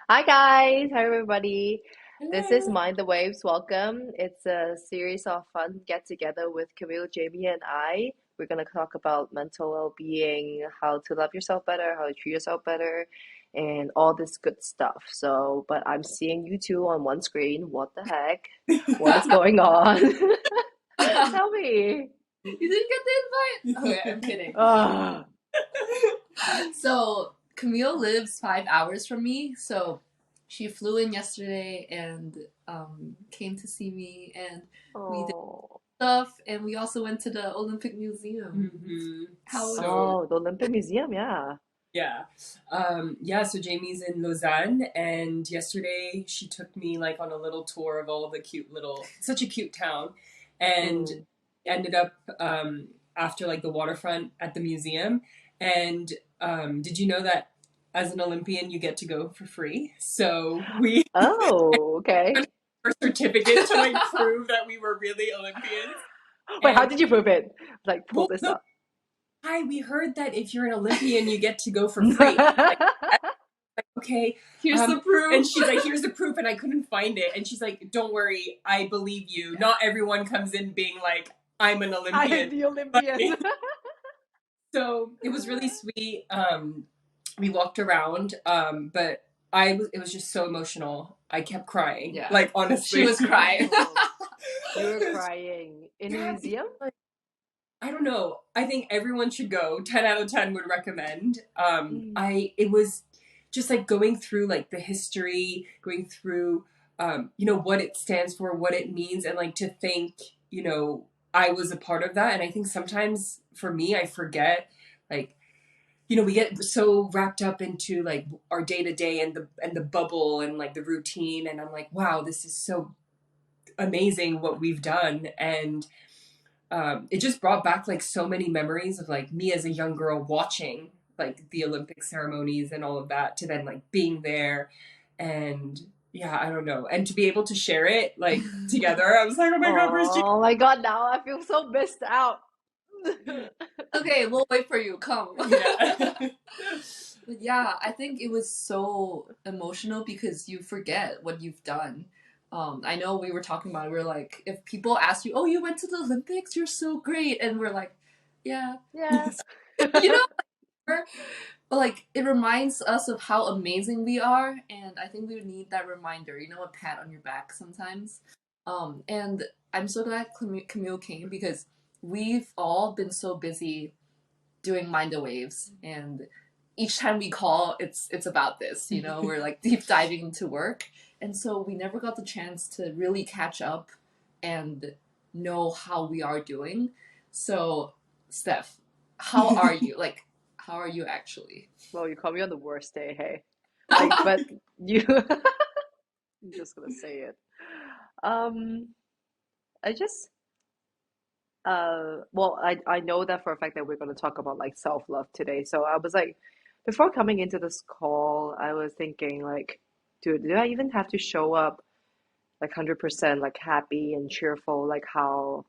Hi guys, hi everybody. This is Hello. Mind the Waves. Welcome. It's a series of fun get together with Camille, Jamie, and I. We're gonna talk about mental well-being, how to love yourself better, how to treat yourself better, and all this good stuff. But I'm seeing you two on one screen. What the heck? What is going on? Tell me. You didn't get the invite? Okay, I'm kidding. Ah, So, Camille lives 5 hours from me, so she flew in yesterday and came to see me, and we did oh, stuff, and we also went to the Olympic Museum. How was oh, the Olympic Museum, yeah. Yeah. So Jamie's in Lausanne, and yesterday she took me like on a little tour of all the such a cute town, and Mm. ended up after like the waterfront at the museum. And did you know that as an Olympian you get to go for free? So we Oh, okay. got our certificate to like prove that we were really Olympians. Wait, how And did you prove it? Like, pull well, this no, up. hi, we heard that if you're an Olympian you get to go for free. And I'm like, okay. Here's the And proof. she's like, here's the proof, and I couldn't find it. And she's like, don't worry, I believe you. Not everyone comes in being like, I'm an I am Olympian. the But Olympian. so it was really sweet. We walked around, but it was just so emotional. I kept crying, Yeah. like She honestly. was crying. Oh, you were 'Cause, crying in a yeah, museum? like, I don't know. I think everyone should go. 10 out of 10 would recommend. Mm. It was just like going through like the history, going through what it stands for, what it means, and like to think, I was a part of that. And I think sometimes for me, I forget, like, we get so wrapped up into like our day to day and the bubble and like the routine, and I'm like, wow, this is so amazing what we've done. And it just brought back like so many memories of like me as a young girl watching like the Olympic ceremonies and all of that, to then like being there. And yeah, I don't know, and to be able to share it like together, I was like, oh my god, where's G? Oh my God, now I feel so missed out. Okay, we'll wait for you. Come. Yeah. But yeah, I think it was so emotional because you forget what you've done. I know we were talking about it. We are like, if people ask you, "Oh, you went to the Olympics? You're so great," and we're like, "Yeah," Yeah. you know. But like, it reminds us of how amazing we are, and I think we need that reminder. A pat on your back sometimes. And I'm so glad Camille came because we've all been so busy doing Mind the Waves, and each time we call, it's about this. We're like deep diving into work, and so we never got the chance to really catch up and know how we are doing. So, Steph, how are you? Like, how are you actually? Well, you caught me on the worst day, hey. Like, but you, I'm just gonna say it. Um, I just, well, I know that for a fact that we're gonna talk about like self-love today. So I was like, before coming into this call, I was thinking like, dude, do I even have to show up like 100% like happy and cheerful like how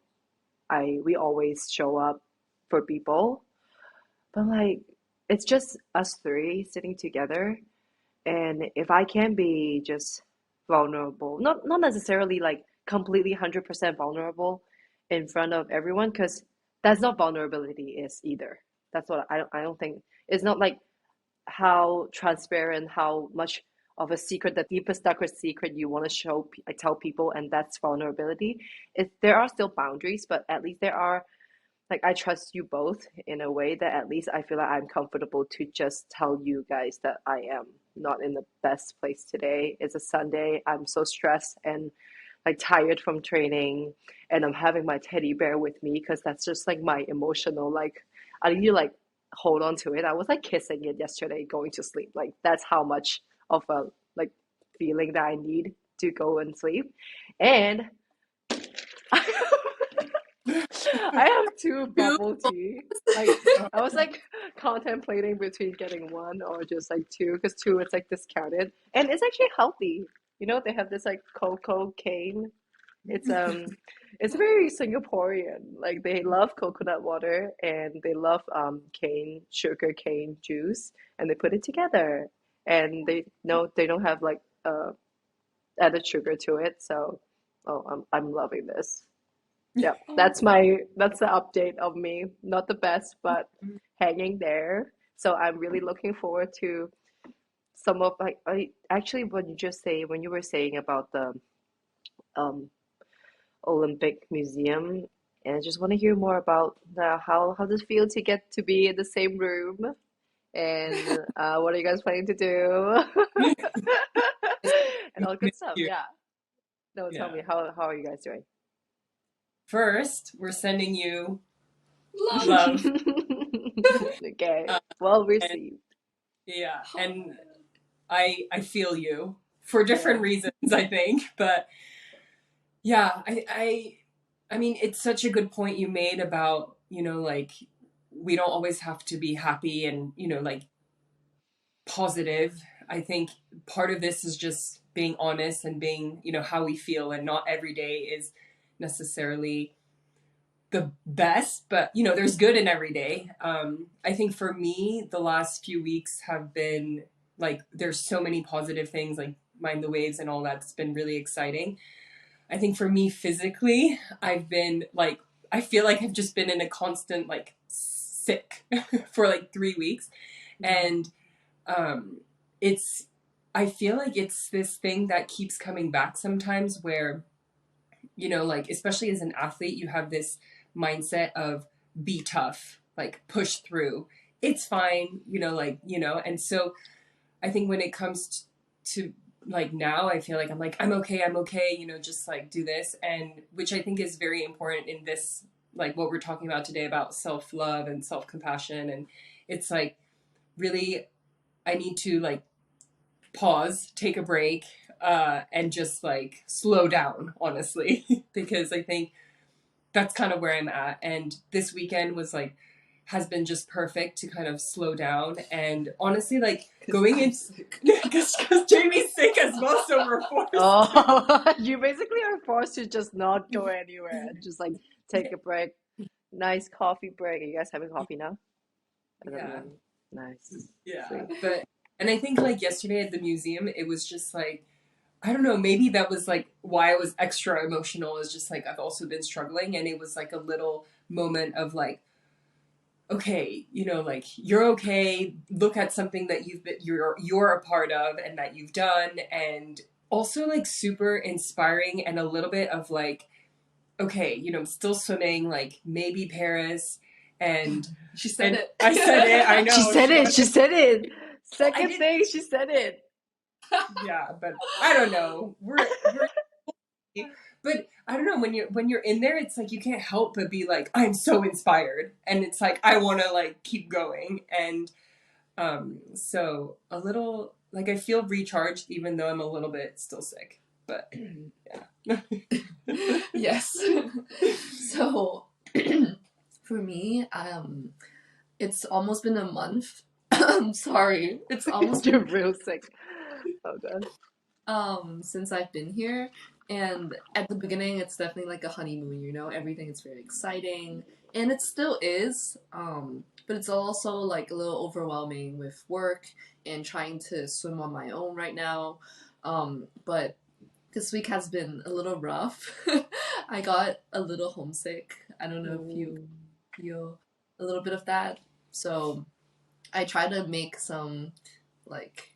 I we always show up for people? But like, it's just us three sitting together, and if I can be just vulnerable, not necessarily like completely 100% vulnerable in front of everyone, because that's not vulnerability is either. That's what I don't think. It's not like how transparent, how much of a secret, the deepest, darkest secret you want to show, tell people, and that's vulnerability. There are still boundaries, but at least there are, like, I trust you both in a way that at least I feel like I'm comfortable to just tell you guys that I am not in the best place today. It's a Sunday. I'm so stressed and like tired from training, and I'm having my teddy bear with me because that's just like my emotional, like, I need to like hold on to it. I was like kissing it yesterday going to sleep. Like that's how much of a like feeling that I need to go and sleep. And I have two Two. bubble tea. Like I was like contemplating between getting one or just like two, because two it's like discounted and it's actually healthy. They have this like cocoa cane. It's it's very Singaporean. Like they love coconut water and they love cane, sugar cane juice, and they put it together. and they don't have like added sugar to it. So, oh, I'm loving this. Yeah, Oh, that's the update of me. Not the best, but hanging there. So I'm really looking forward to some of I actually when you were saying about the um Olympic Museum, and I just want to hear more about how does it feel to get to be in the same room, and what are you guys planning to do, and all good Miss stuff. you. Yeah. No, tell Yeah. me how are you guys doing? First, we're sending you love. love. Okay, Uh, well and received. yeah, and I feel you for Yeah. different reasons, I think. But yeah, I mean, it's such a good point you made about, like we don't always have to be happy and, like positive. I think part of this is just being honest and being, how we feel, and not every day is necessarily the best, but there's good in every day. I think for me, the last few weeks have been like there's so many positive things, like mind the waves and all that's been really exciting. I think for me physically, I've been like I feel like I've just been in a constant like sick for like 3 weeks, Mm. and um, it's I feel like it's this thing that keeps coming back sometimes where like especially as an athlete, you have this mindset of be tough, like push through. It's fine, and so I think when it comes to like now, I feel like I'm okay, just like do this, and which I think is very important in this, like what we're talking about today about self love and self compassion, and it's like really I need to like pause, take a break, and just like slow down, honestly, because I think that's kind of where I'm at. And this weekend was like, has been just perfect to kind of slow down. And honestly, like going in, because Jamie's sick as well, so we're forced to. Oh, you basically are forced to just not go anywhere and just like take a break. Nice coffee break. Are you guys having coffee now? At the Yeah, moment. Nice. yeah. Sweet. And I think like yesterday at the museum, it was just like, I don't know, maybe that was like why I was extra emotional, is just like I've also been struggling. And it was like a little moment of like, okay, like you're okay. Look at something that you're a part of and that you've done, and also like super inspiring, and a little bit of like, okay, I'm still swimming, like maybe Paris, and She said I said it. I it. She know. said it. She said it. I Second did. thing, she said it. Yeah, but I don't know. We're but I don't know, when you're in there, it's like you can't help but be like, I'm so inspired, and it's like I want to like keep going, and so a little like I feel recharged even though I'm a little bit still sick, but yeah. Yes. So for me, it's almost been a month. I'm sorry. It's almost You're been real sick. Oh god. since I've been here. And at the beginning it's definitely like a honeymoon, everything is very exciting. And it still is. But it's also like a little overwhelming with work and trying to swim on my own right now. But this week has been a little rough. I got a little homesick. I don't know if you Mm. feel a little bit of that. So I try to make some like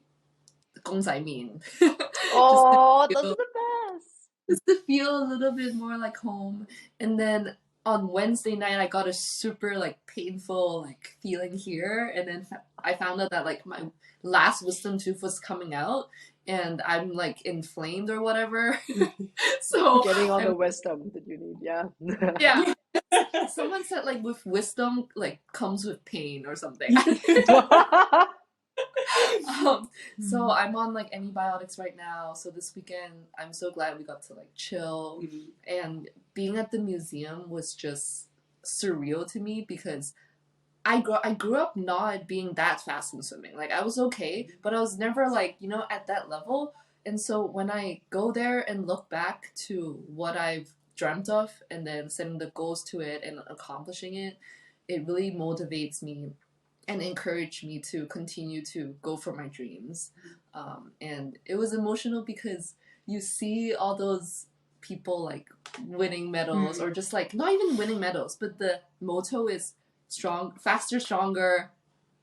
公仔面 just to Oh, those are feel the best. just to feel a little bit more like home. And then on Wednesday night, I got a super like painful like feeling here, and then I found out that like my last wisdom tooth was coming out, and I'm like inflamed or whatever. So Getting all the I'm wisdom that you need, yeah. yeah. Someone said like with wisdom like comes with pain or something. So I'm on like antibiotics right now. So this weekend, I'm so glad we got to like chill. And being at the museum was just surreal to me because I grew up not being that fast in swimming. Like I was okay, but I was never like, at that level. And so when I go there and look back to what I've dreamt of and then setting the goals to it and accomplishing it, it really motivates me and encouraged me to continue to go for my dreams. And it was emotional because you see all those people like winning medals, or just like not even winning medals, but the motto is strong, faster, stronger,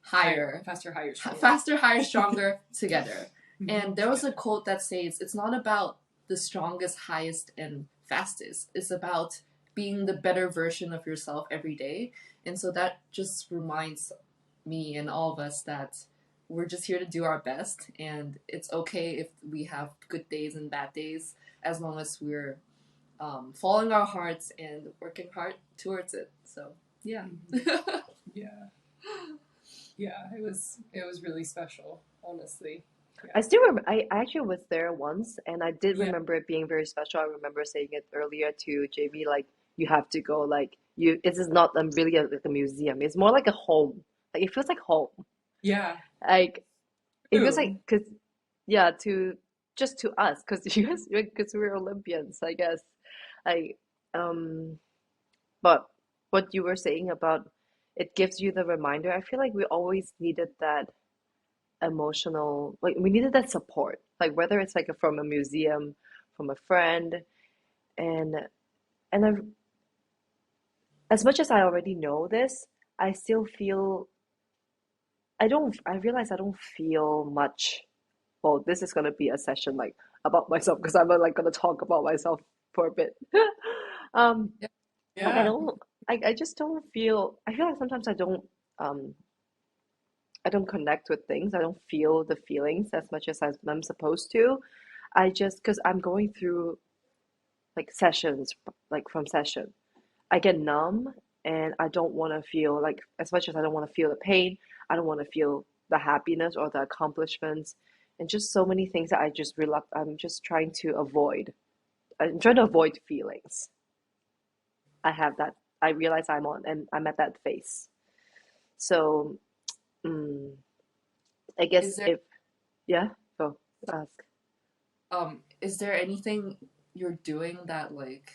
higher, faster, higher, stronger. Faster, higher, stronger together. And there was a quote that says, it's not about the strongest, highest, and fastest. It's about being the better version of yourself every day. And so that just reminds me and all of us that we're just here to do our best, and it's okay if we have good days and bad days, as long as we're following our hearts and working hard towards it. So yeah. Yeah. Yeah, it was really special, honestly. Yeah. I still remember, I actually was there once and I did Yeah. remember it being very special. I remember saying it earlier to Jamie, like, you have to go, like, this is not really like a museum. It's more like a home. Like, it feels like home. Yeah. Like, it feels like, True. because, yeah, just to us, because we're Olympians, I guess. Like, um, but what you were saying about it gives you the reminder, I feel like we always needed that emotional, like we needed that support, like whether it's like from a museum, from a friend, and I, as much as I already know this, I still feel I realize I don't feel much. Well, this is gonna be a session like about myself because I'm like gonna talk about myself for a bit. um like Yeah. I just don't feel, I feel like sometimes um I don't connect with things. I don't feel the feelings as much as I'm supposed to. I just, because I'm going through like sessions, like from session, I get numb and I don't want to feel like, as much as I don't want to feel the pain, I don't want to feel the happiness or the accomplishments and just so many things that I'm just trying to avoid. I'm trying to avoid feelings. I have that. I realize and I'm at that phase. So, mm, I guess Is there if, yeah, go ask. is there anything you're doing that like,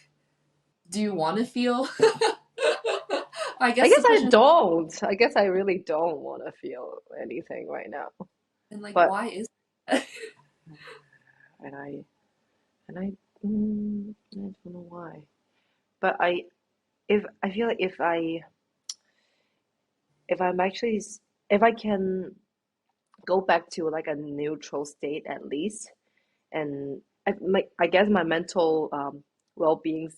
do you want to feel? I I guess guess the I question is, don't. I guess I really don't want to feel anything right now. and like, But why is that? and I and I don't know why. But if I feel like if I'm actually if I can go back to like a neutral state at least, and I guess my mental well-being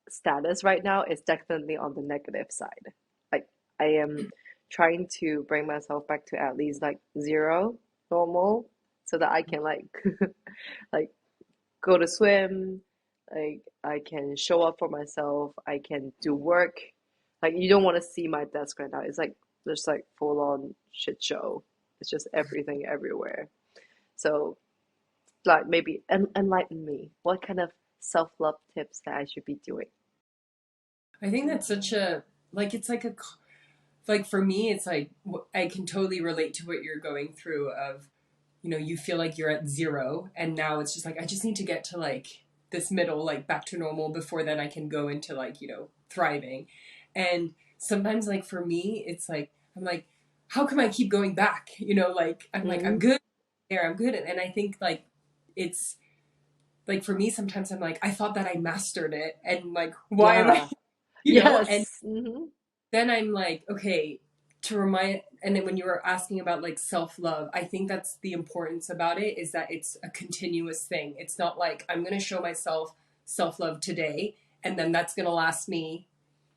status right now is definitely on the negative side. Like I am trying to bring myself back to at least like zero normal so that I can like like go to swim, like I can show up for myself, I can do work. Like you don't want to see my desk right now. It's like just like full on shit show. It's just everything everywhere. So like maybe enlighten me. What kind of self-love tips that I should be doing? I think that's such a, like, it's like a, like for me, it's like, I can totally relate to what you're going through of, you feel like you're at zero and now it's just like, I just need to get to like this middle, like back to normal before then I can go into like, thriving. And sometimes like for me, it's like, I'm like, how come I keep going back? Like, I'm Mm-hmm. good there, I'm good. And I think like, it's like for me, sometimes I'm like, I thought that I mastered it. And like, why am I, Yeah. and Yes. Mm-hmm. then I'm like, okay, to remind, and then when you were asking about like self love, I think that's the importance about it is that it's a continuous thing. It's not like I'm going to show myself self love today and then that's going to last me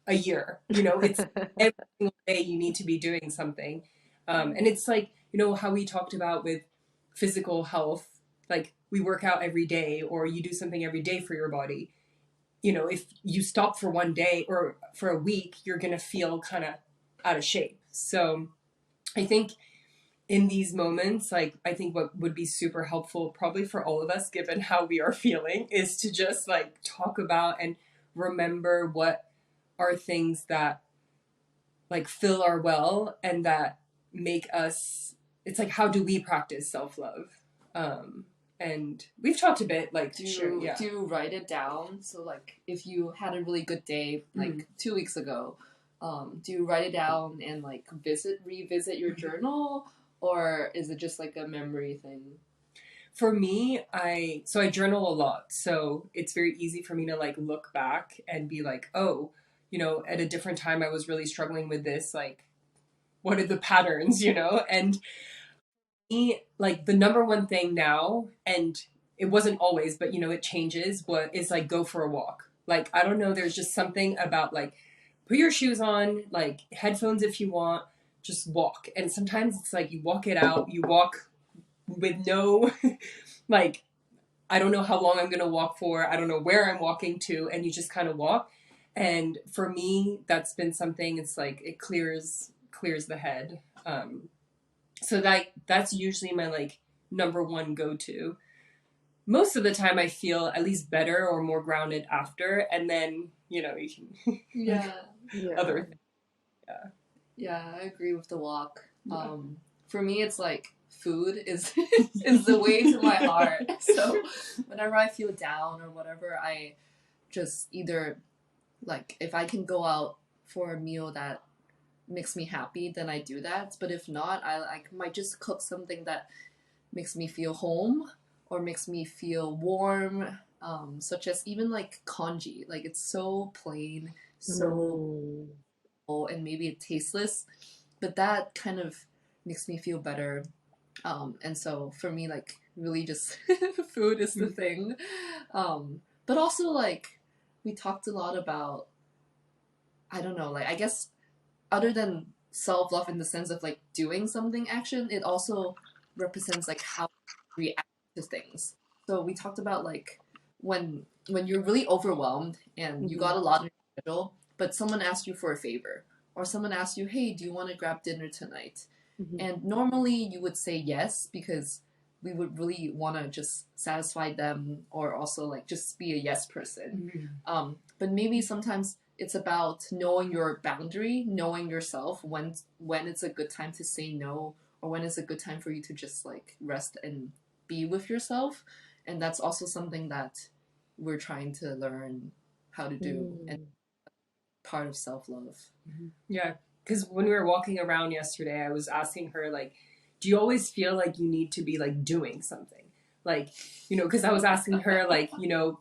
a year. It's every single day you need to be doing something. And it's like, how we talked about with physical health, like we work out every day or you do something every day for your body. If you stop for one day or for a week, you're going to feel kind of out of shape. So I think in these moments, like, I think what would be super helpful, probably for all of us, given how we are feeling, is to just like talk about and remember what are things that like fill our well and that make us, it's like, how do we practice self love? Um, and we've talked a bit, like, sure, yeah. Do you write it down? So like, if you had a really good day, like 2 weeks ago, Do you write it down and like revisit your journal, or is it just like a memory thing? For me, I journal a lot, so it's very easy for me to like look back and be like, oh, at a different time I was really struggling with this. Like, what are the patterns, And me, like the number one thing now, and it wasn't always, but it changes. What is like go for a walk? Like I don't know, there's just something about like put your shoes on, like headphones if you want, just walk. And sometimes it's like you walk it out, you walk with no like I don't know how long I'm gonna walk for, I don't know where I'm walking to, and you just kind of walk. And for me, that's been something. It's like it clears the head. So that's usually my like number one go to. Most of the time, I feel at least better or more grounded after, and then you can Yeah. other Yeah. things. Yeah, I agree with the walk. Yeah. For me, it's like food is is the way to my heart. So whenever I feel down or whatever, I just either like if I can go out for a meal that makes me happy, then I do that. But if not, I might just cook something that makes me feel home or makes me feel warm. Such as even like congee, like it's so plain, so Mm. and maybe tasteless, but that kind of makes me feel better. And so for me, like really just food is the thing. But also like we talked a lot about, I don't know, like I guess other than self love in the sense of like doing something action, it also represents like how we react to things. So we talked about like when you're really overwhelmed and you Mhm. got a lot on your schedule, but someone asked you for a favor, or someone asked you, "Hey, do you want to grab dinner tonight?" Mhm. And normally you would say yes because we would really want to just satisfy them or also like just be a yes person. But maybe sometimes it's about knowing your boundary, knowing yourself when it's a good time to say no or when it's a good time for you to just like rest and be with yourself. And that's also something that we're trying to learn how to do and Mm. part of self-love. Yeah, because when we were walking around yesterday, I was asking her like, "Do you always feel like you need to be like doing something?" Like, because I was asking her like,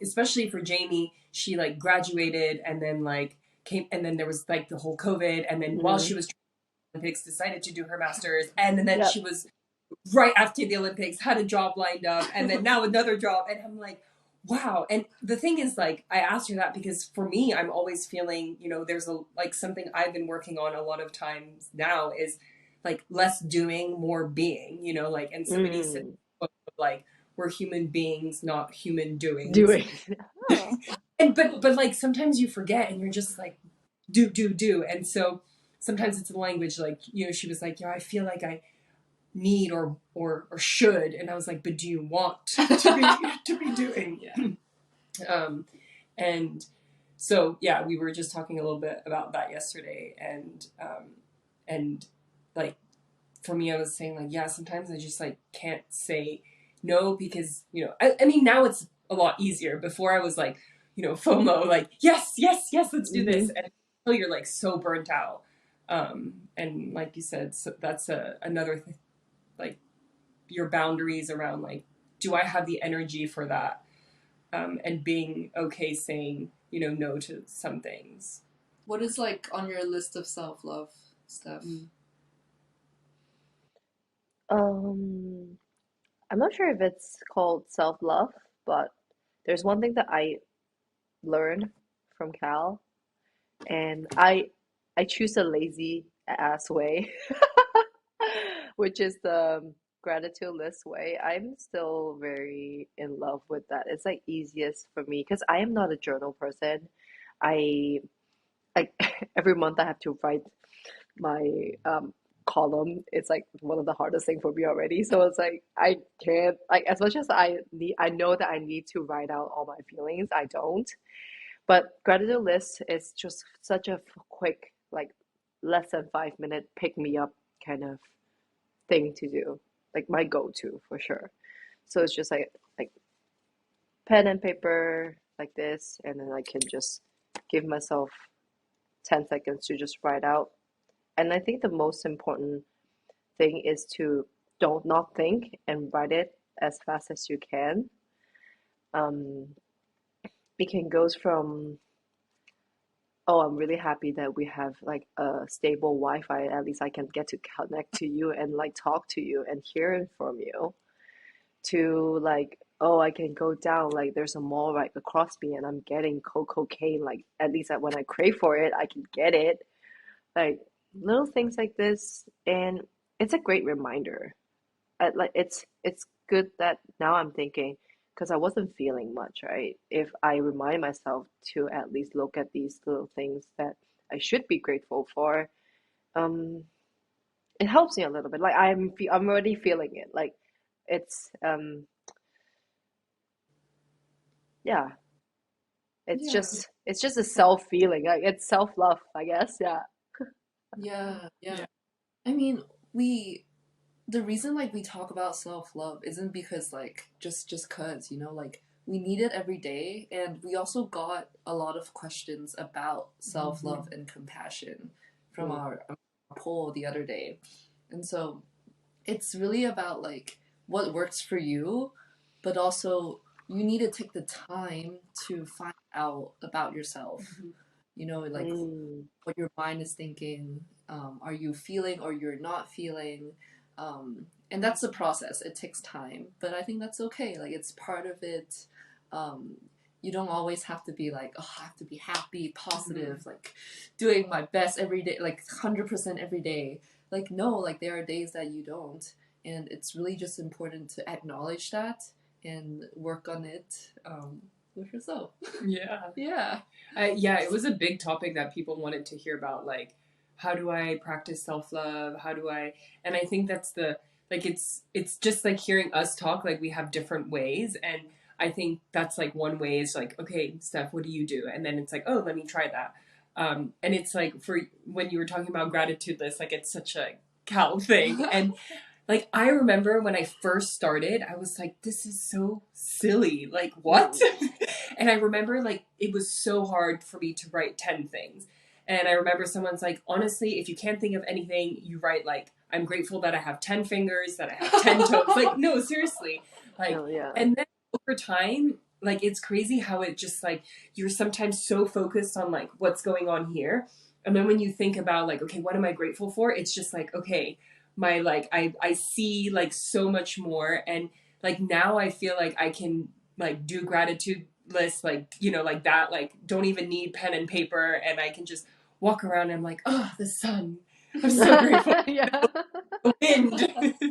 especially for Jamie, she like graduated and then like came, and then there was like the whole COVID, and then while she Mhm. was training for the Olympics, decided to do her master's, and then Yep. she was right after the Olympics, had a job lined up, and then now another job. And I'm like, wow. And the thing is, like, I asked her that because for me, I'm always feeling, there's like something I've been working on a lot of times now is like less doing, more being, like, and somebody said, Mm. like, we're human beings, not human doings. Doing. Oh. And, but like, sometimes you forget and you're just like, do. And so sometimes it's the language, like, she was like, yeah, I feel like I need or should, and I was like, but do you want to be doing? And so yeah, we were just talking a little bit about that yesterday, and like for me, I was saying like, yeah, sometimes I just like can't say no because I mean now it's a lot easier. Before I was like FOMO, like yes, let's do this, Mhm. and until you're like so burnt out. And like you said, so that's another like your boundaries around like, do I have the energy for that? And being okay saying, no to some things. What is like on your list of self-love stuff? Um, I'm not sure if it's called self-love, but there's one thing that I learned from Cal, and I choose the lazy ass way, which is the gratitude list way. I'm still very in love with that. It's like easiest for me because I am not a journal person. I like every month I have to write my column. It's like one of the hardest thing for me already. So it's like I can't like as much as I know that I need to write out all my feelings, I don't. But gratitude list is just such a quick, like less than 5 minute pick me up kind of thing to do. Like my go-to for sure. So it's just like pen and paper like this, and then I can just give myself 10 seconds to just write out. And I think the most important thing is to don't not think and write it as fast as you can. Um, it can goes from, oh, I'm really happy that we have like a stable Wi-Fi. At least I can get to connect to you and like talk to you and hear from you. To like, oh, I can go down. Like there's a mall right across me and I'm getting cocaine. Like at least when I crave for it, I can get it. Like little things like this, and it's a great reminder. Like it's good that now I'm thinking because I wasn't feeling much, right? If I remind myself to at least look at these little things that I should be grateful for, um, it helps me a little bit. Like I'm already feeling it. Like it's yeah, Yeah. it's just a self feeling. Like it's self love, I guess. Yeah. Yeah, yeah. Yeah. I mean, we the reason like we talk about self-love isn't because like just cuz, you know, like we need it every day, and we also got a lot of questions about self-love and compassion from Mm. our poll the other day. And so it's really about like what works for you, but also you need to take the time to find out about yourself. You know, like Mm. what your mind is thinking. Are you feeling or you're not feeling? And that's the process. It takes time, but I think that's okay. Like it's part of it. Um, you don't always have to be like, oh, I have to be happy, positive, like doing my best every day, like 100% every day. Like no, like there are days that you don't, and it's really just important to acknowledge that and work on it with yourself. Yeah. Yeah. Yeah, it was a big topic that people wanted to hear about. Like, how do I practice self love? How do I? And I think that's the like it's just like hearing us talk. Like we have different ways, and I think that's like one way is like, okay, Steph, what do you do? And then it's like, oh, let me try that. And it's like for when you were talking about gratitude list, like it's such a Cal thing, and like I remember when I first started, I was like, this is so silly. Like what? And I remember like it was so hard for me to write 10 things. And I remember someone's like, honestly, if you can't think of anything, you write like, I'm grateful that I have 10 fingers, that I have 10 toes. Like, no, seriously. Like, Oh yeah. and then over time, like it's crazy how it just like you're sometimes so focused on like what's going on here. And then when you think about like, okay, what am I grateful for? It's just like, okay, my like I see like so much more, and like now I feel like I can like do gratitude lists like you know like that, like don't even need pen and paper, and I can just walk around and I'm like, oh, the sun, I'm so grateful. Yeah. The wind.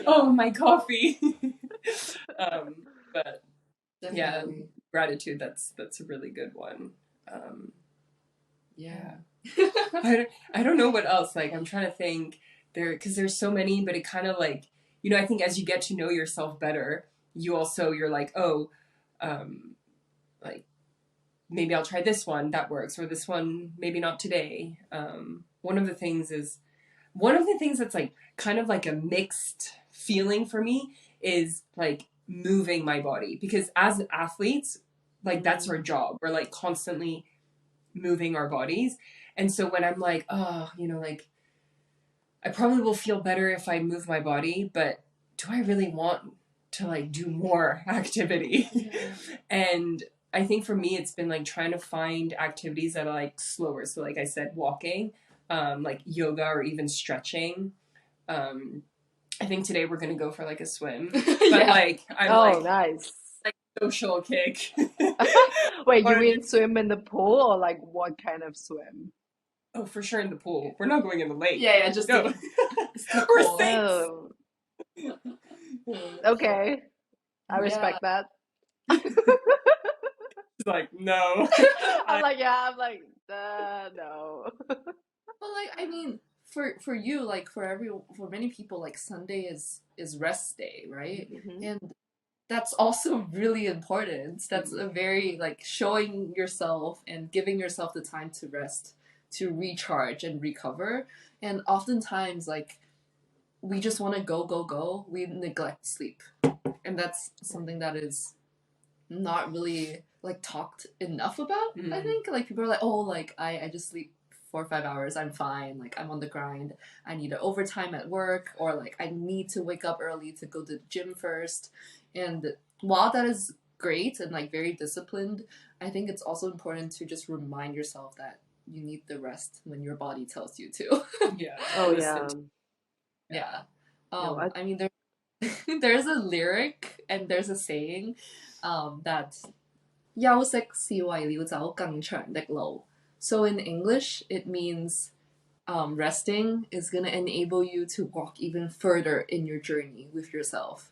Oh, my coffee. um but yeah, Definitely. gratitude, that's a really good one. um Yeah. yeah. I don't know what else. Like I'm trying to think there because there's so many, but it kind of like you know I think as you get to know yourself better, you're like oh, um, like maybe I'll try this one that works, or this one maybe not today. One of the things that's like kind of like a mixed feeling for me is like moving my body, because as athletes, like that's our Mm. job. We're like constantly moving our bodies. And so when I'm like, oh, you know, like I probably will feel better if I move my body, but do I really want to like do more activity? Yeah. And I think for me, it's been like trying to find activities that are like slower. So, like I said, walking, like yoga, or even stretching. Um, I think today we're gonna go for like a swim, but Yeah. like I'm Oh, like nice. social kick. Wait, you Or mean swim in the pool or like what kind of swim? oh, for sure in the pool. We're not going in the lake. Yeah, yeah, just No. We're cool. saints. Oh, okay. I Yeah. respect that. It's like no. I'm like, yeah, I'm like, no. But like I mean, for you, like for many people, like Sunday is rest day, right? Hmm. And that's also really important. That's Mm. a very like showing yourself and giving yourself the time to rest, to recharge and recover. And oftentimes like we just want to go go go, we neglect sleep. And that's something that is not really like talked enough about. I Mm. think like people are like, oh, like I just sleep 4 or 5 hours, I'm fine. Like I'm on the grind. I need an overtime at work, or like I need to wake up early to go to the gym first. And while that is great and like very disciplined, I think it's also important to just remind yourself that you need the rest when your body tells you to. Yeah. Oh Listen. yeah. Yeah. No, I I mean, there's a lyric and there's a saying that 休息是為了走更長的路. So in English, it means resting is going to enable you to walk even further in your journey with yourself.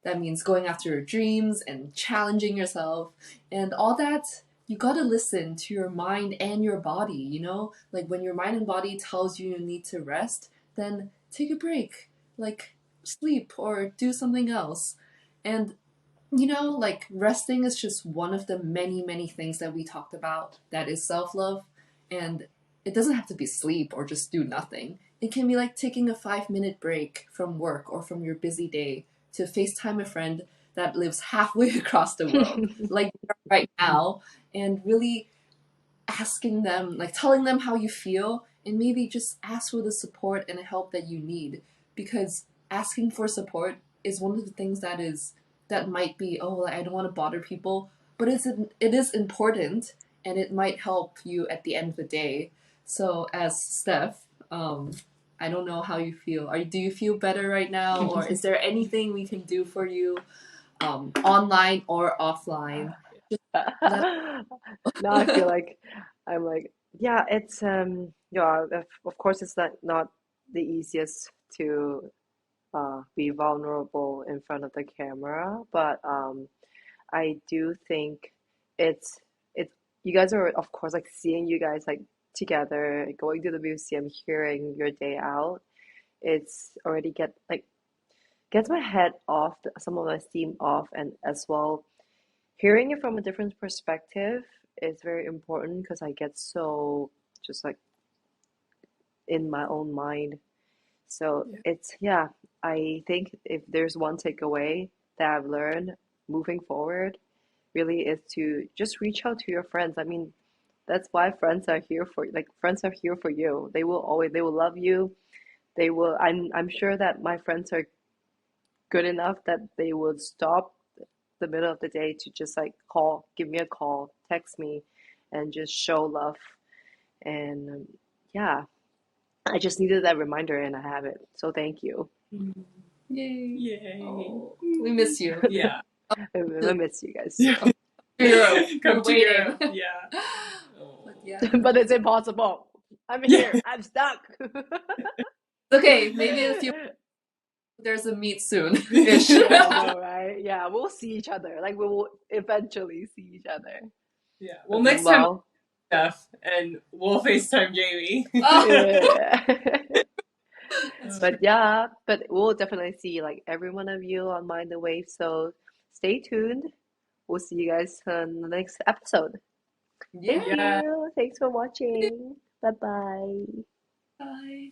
That means going after your dreams and challenging yourself. And all that, you gotta listen to your mind and your body, you know? Like when your mind and body tells you you need to rest, then take a break. Like sleep or do something else. And like resting is just one of the many, many things that we talked about that is self love. And it doesn't have to be sleep or just do nothing. It can be like taking a 5-minute break from work or from your busy day to FaceTime a friend that lives halfway across the world, like right now, and really asking them, like telling them how you feel, and maybe just ask for the support and help that you need. Because asking for support is one of the things that might be, oh, I don't want to bother people, but it is important, and it might help you at the end of the day. So as Steph, I don't know how you feel. Do you feel better right now, or is there anything we can do for you, online or offline? Just let. Now I feel like I'm like, yeah, it's yeah, of course it's not the easiest to be vulnerable in front of the camera, but I do think it's it's you guys are, of course, like seeing you guys like together, going to the museum, hearing your day out. It's already gets my head off some of my steam off, and as well hearing it from a different perspective is very important because I get so just like in my own mind. So Yeah. it's, yeah, I think if there's one takeaway that I've learned moving forward, really is to just reach out to your friends. I mean, that's why friends are here for, like, friends are here for you. They will love you. I'm sure that my friends are good enough that they would stop the middle of the day to just like give me a call, text me, and just show love. And yeah, I just needed that reminder and I have it. So thank you. Yay! Yay. Oh, we miss you. Yeah. I miss you guys. Europe. Come We're to waiting. Europe. Yeah. But yeah. But it's impossible. I'm Yeah. here. I'm stuck. Okay, maybe in a few. There's a meet soon. Ish. Yeah, I know, right? Yeah, we'll see each other. Like we will eventually see each other. Yeah. Well, next time, Well, Steph, and we'll FaceTime Jamie. Oh, yeah. that's true. But yeah, but we'll definitely see like every one of you on Mind the Wave. So stay tuned. We'll see you guys on the next episode. Thank Yeah. Yeah. you. Thanks for watching. Bye bye. Bye.